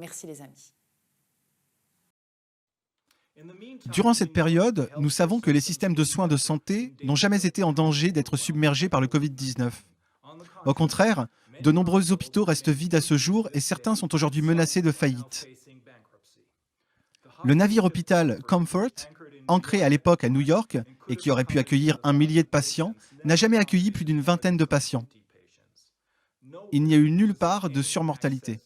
Merci les amis. Durant cette période, nous savons que les systèmes de soins de santé n'ont jamais été en danger d'être submergés par le Covid-19. Au contraire, de nombreux hôpitaux restent vides à ce jour et certains sont aujourd'hui menacés de faillite. Le navire hôpital Comfort, ancré à l'époque à New York et qui aurait pu accueillir 1 millier de patients, n'a jamais accueilli plus d'une vingtaine de patients. Il n'y a eu nulle part de surmortalité.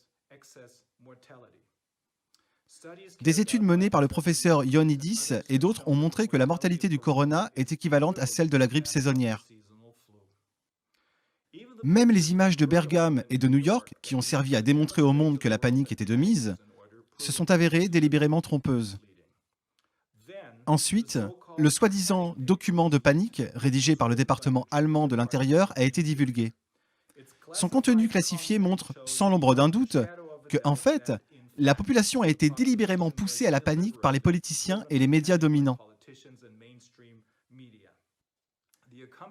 Des études menées par le professeur Ioannidis et d'autres ont montré que la mortalité du corona est équivalente à celle de la grippe saisonnière. Même les images de Bergame et de New York, qui ont servi à démontrer au monde que la panique était de mise, se sont avérées délibérément trompeuses. Ensuite, le soi-disant document de panique, rédigé par le département allemand de l'Intérieur, a été divulgué. Son contenu classifié montre, sans l'ombre d'un doute, que, en fait, la population a été délibérément poussée à la panique par les politiciens et les médias dominants.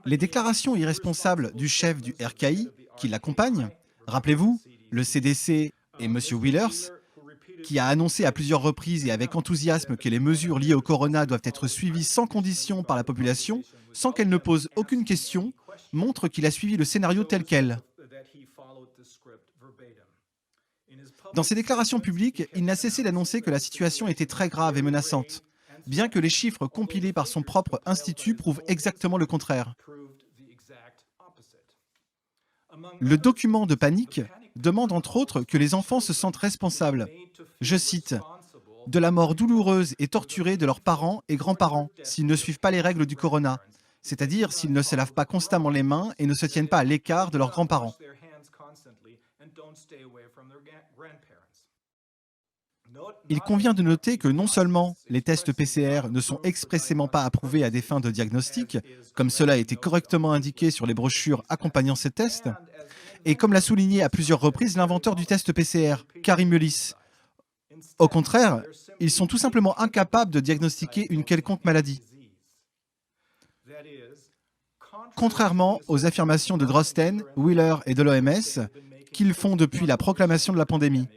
Les déclarations irresponsables du chef du RKI, qui l'accompagne, rappelez-vous, le CDC et M. Willers, qui a annoncé à plusieurs reprises et avec enthousiasme que les mesures liées au corona doivent être suivies sans condition par la population, sans qu'elle ne pose aucune question, montre qu'il a suivi le scénario tel quel. Dans ses déclarations publiques, il n'a cessé d'annoncer que la situation était très grave et menaçante, bien que les chiffres compilés par son propre institut prouvent exactement le contraire. Le document de panique demande entre autres que les enfants se sentent responsables, je cite, « de la mort douloureuse et torturée de leurs parents et grands-parents s'ils ne suivent pas les règles du corona, c'est-à-dire s'ils ne se lavent pas constamment les mains et ne se tiennent pas à l'écart de leurs grands-parents. » Il convient de noter que non seulement les tests PCR ne sont expressément pas approuvés à des fins de diagnostic, comme cela a été correctement indiqué sur les brochures accompagnant ces tests, et comme l'a souligné à plusieurs reprises l'inventeur du test PCR, Karim Mullis. Au contraire, ils sont tout simplement incapables de diagnostiquer une quelconque maladie. Contrairement aux affirmations de Drosten, Wheeler et de l'OMS, qu'ils font depuis la proclamation de la pandémie.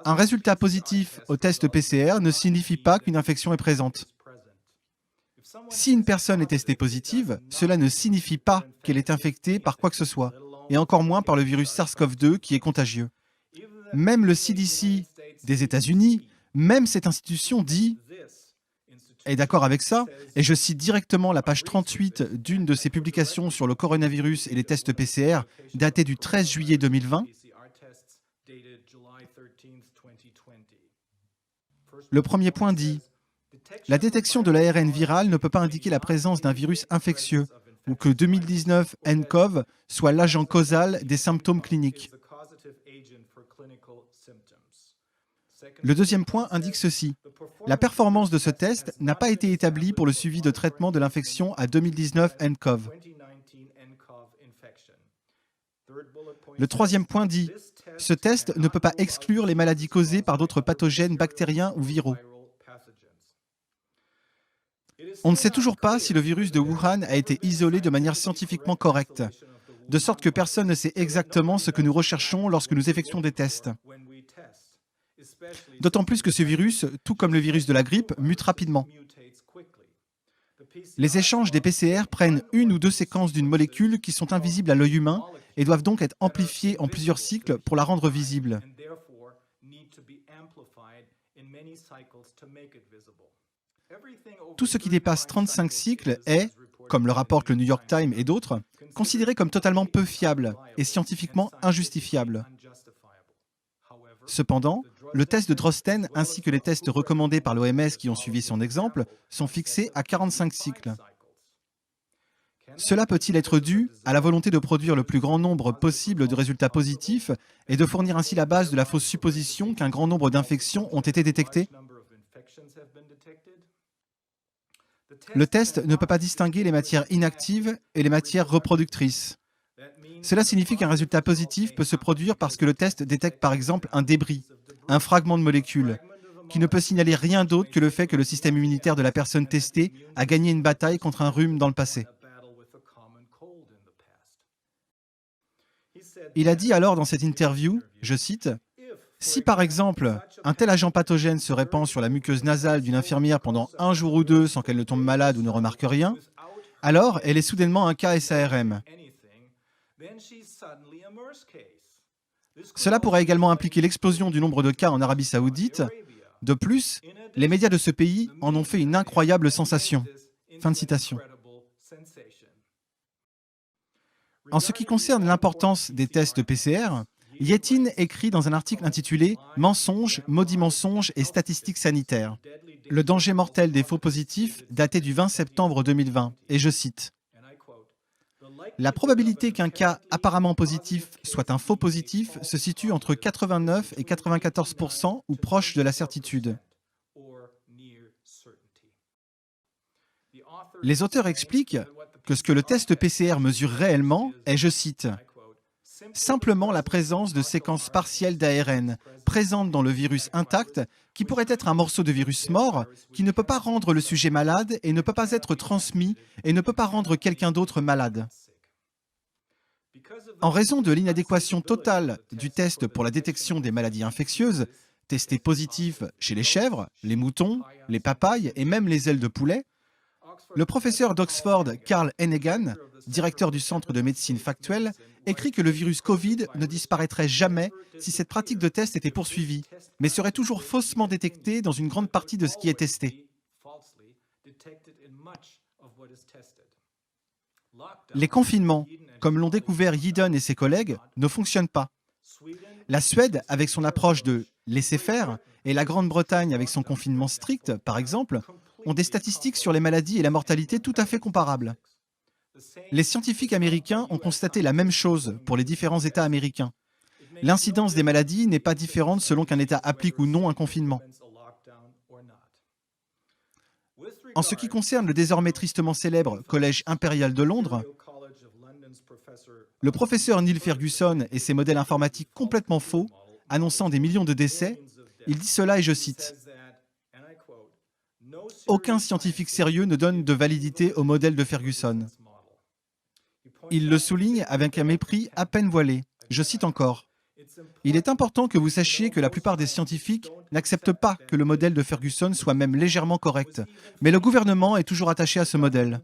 Un résultat positif au test PCR ne signifie pas qu'une infection est présente. Si une personne est testée positive, cela ne signifie pas qu'elle est infectée par quoi que ce soit, et encore moins par le virus SARS-CoV-2 qui est contagieux. Même le CDC des États-Unis, même cette institution dit, est d'accord avec ça, et je cite directement la page 38 d'une de ses publications sur le coronavirus et les tests PCR, datée du 13 juillet 2020. Le premier point dit « La détection de l'ARN viral ne peut pas indiquer la présence d'un virus infectieux ou que 2019 nCoV soit l'agent causal des symptômes cliniques. » Le deuxième point indique ceci. La performance de ce test n'a pas été établie pour le suivi de traitement de l'infection à 2019 nCoV. Le troisième point dit « Ce test ne peut pas exclure les maladies causées par d'autres pathogènes bactériens ou viraux. » On ne sait toujours pas si le virus de Wuhan a été isolé de manière scientifiquement correcte, de sorte que personne ne sait exactement ce que nous recherchons lorsque nous effectuons des tests. D'autant plus que ce virus, tout comme le virus de la grippe, mute rapidement. Les échanges des PCR prennent une ou deux séquences d'une molécule qui sont invisibles à l'œil humain et doivent donc être amplifiées en plusieurs cycles pour la rendre visible. Tout ce qui dépasse 35 cycles est, comme le rapporte le New York Times et d'autres, considéré comme totalement peu fiable et scientifiquement injustifiable. Cependant, le test de Drosten ainsi que les tests recommandés par l'OMS qui ont suivi son exemple sont fixés à 45 cycles. Cela peut-il être dû à la volonté de produire le plus grand nombre possible de résultats positifs et de fournir ainsi la base de la fausse supposition qu'un grand nombre d'infections ont été détectées? Le test ne peut pas distinguer les matières inactives et les matières reproductrices. Cela signifie qu'un résultat positif peut se produire parce que le test détecte par exemple un débris, un fragment de molécule, qui ne peut signaler rien d'autre que le fait que le système immunitaire de la personne testée a gagné une bataille contre un rhume dans le passé. Il a dit alors dans cette interview, je cite, « Si par exemple, un tel agent pathogène se répand sur la muqueuse nasale d'une infirmière pendant un jour ou deux sans qu'elle ne tombe malade ou ne remarque rien, alors elle est soudainement un cas SARM. Cela pourrait également impliquer l'explosion du nombre de cas en Arabie Saoudite. De plus, les médias de ce pays en ont fait une incroyable sensation. Fin de citation. En ce qui concerne l'importance des tests PCR, Yetin écrit dans un article intitulé « Mensonges, maudits mensonges et statistiques sanitaires. Le danger mortel des faux positifs » daté du 20 septembre 2020, et je cite « La probabilité qu'un cas apparemment positif soit un faux positif se situe entre 89 et 94% ou proche de la certitude. » Les auteurs expliquent que ce que le test PCR mesure réellement est, je cite, « simplement la présence de séquences partielles d'ARN présentes dans le virus intact qui pourrait être un morceau de virus mort qui ne peut pas rendre le sujet malade et ne peut pas être transmis et ne peut pas rendre quelqu'un d'autre malade. » En raison de l'inadéquation totale du test pour la détection des maladies infectieuses, testé positif chez les chèvres, les moutons, les papayes et même les ailes de poulet, le professeur d'Oxford Carl Heneghan, directeur du Centre de médecine factuelle, écrit que le virus Covid ne disparaîtrait jamais si cette pratique de test était poursuivie, mais serait toujours faussement détecté dans une grande partie de ce qui est testé. Les confinements, comme l'ont découvert Yeadon et ses collègues, ne fonctionnent pas. La Suède, avec son approche de laisser-faire, et la Grande-Bretagne, avec son confinement strict, par exemple, ont des statistiques sur les maladies et la mortalité tout à fait comparables. Les scientifiques américains ont constaté la même chose pour les différents États américains. L'incidence des maladies n'est pas différente selon qu'un État applique ou non un confinement. En ce qui concerne le désormais tristement célèbre Collège impérial de Londres, le professeur Neil Ferguson et ses modèles informatiques complètement faux, annonçant des millions de décès, il dit cela et je cite « Aucun scientifique sérieux ne donne de validité au modèle de Ferguson. » Il le souligne avec un mépris à peine voilé. Je cite encore « Il est important que vous sachiez que la plupart des scientifiques n'acceptent pas que le modèle de Ferguson soit même légèrement correct, mais le gouvernement est toujours attaché à ce modèle. »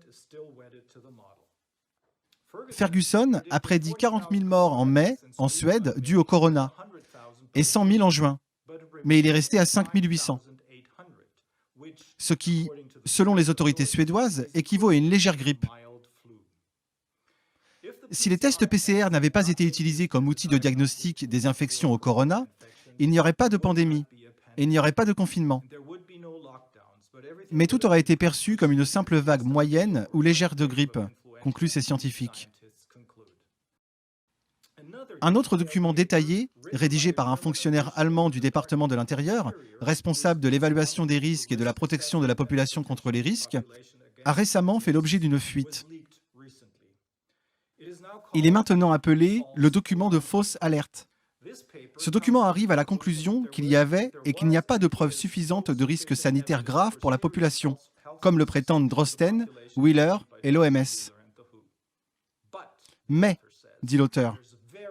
Ferguson a prédit 40 000 morts en mai, en Suède, dus au corona, et 100 000 en juin, mais il est resté à 5 800. Ce qui, selon les autorités suédoises, équivaut à une légère grippe. Si les tests PCR n'avaient pas été utilisés comme outil de diagnostic des infections au corona, il n'y aurait pas de pandémie et il n'y aurait pas de confinement. Mais tout aurait été perçu comme une simple vague moyenne ou légère de grippe, concluent ces scientifiques. Un autre document détaillé, rédigé par un fonctionnaire allemand du département de l'Intérieur, responsable de l'évaluation des risques et de la protection de la population contre les risques, a récemment fait l'objet d'une fuite. Il est maintenant appelé le document de fausse alerte. Ce document arrive à la conclusion qu'il y avait et qu'il n'y a pas de preuves suffisantes de risques sanitaires graves pour la population, comme le prétendent Drosten, Wheeler et l'OMS. Mais, dit l'auteur,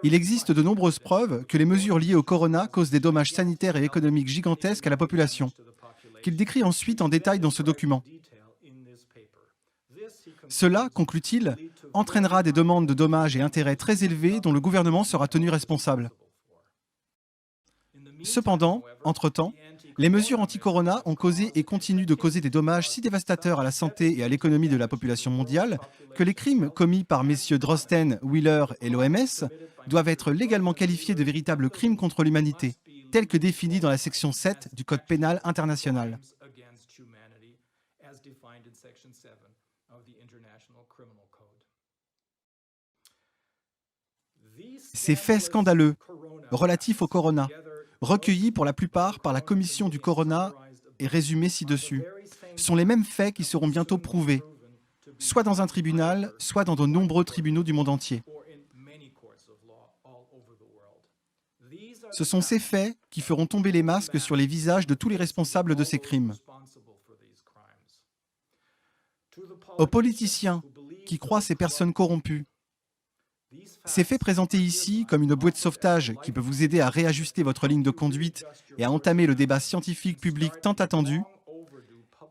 il existe de nombreuses preuves que les mesures liées au corona causent des dommages sanitaires et économiques gigantesques à la population, qu'il décrit ensuite en détail dans ce document. Cela, conclut-il, entraînera des demandes de dommages et intérêts très élevés dont le gouvernement sera tenu responsable. Cependant, entre-temps, les mesures anti-corona ont causé et continuent de causer des dommages si dévastateurs à la santé et à l'économie de la population mondiale que les crimes commis par messieurs Drosten, Wheeler et l'OMS doivent être légalement qualifiés de véritables crimes contre l'humanité, tels que définis dans la section 7 du Code pénal international. Ces faits scandaleux relatifs au corona, recueillis pour la plupart par la commission du corona et résumés ci-dessus, sont les mêmes faits qui seront bientôt prouvés, soit dans un tribunal, soit dans de nombreux tribunaux du monde entier. Ce sont ces faits qui feront tomber les masques sur les visages de tous les responsables de ces crimes. Aux politiciens qui croient ces personnes corrompues, Ces faits présentés ici comme une bouée de sauvetage qui peut vous aider à réajuster votre ligne de conduite et à entamer le débat scientifique public tant attendu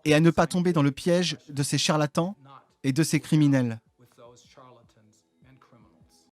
et à ne pas tomber dans le piège de ces charlatans et de ces criminels.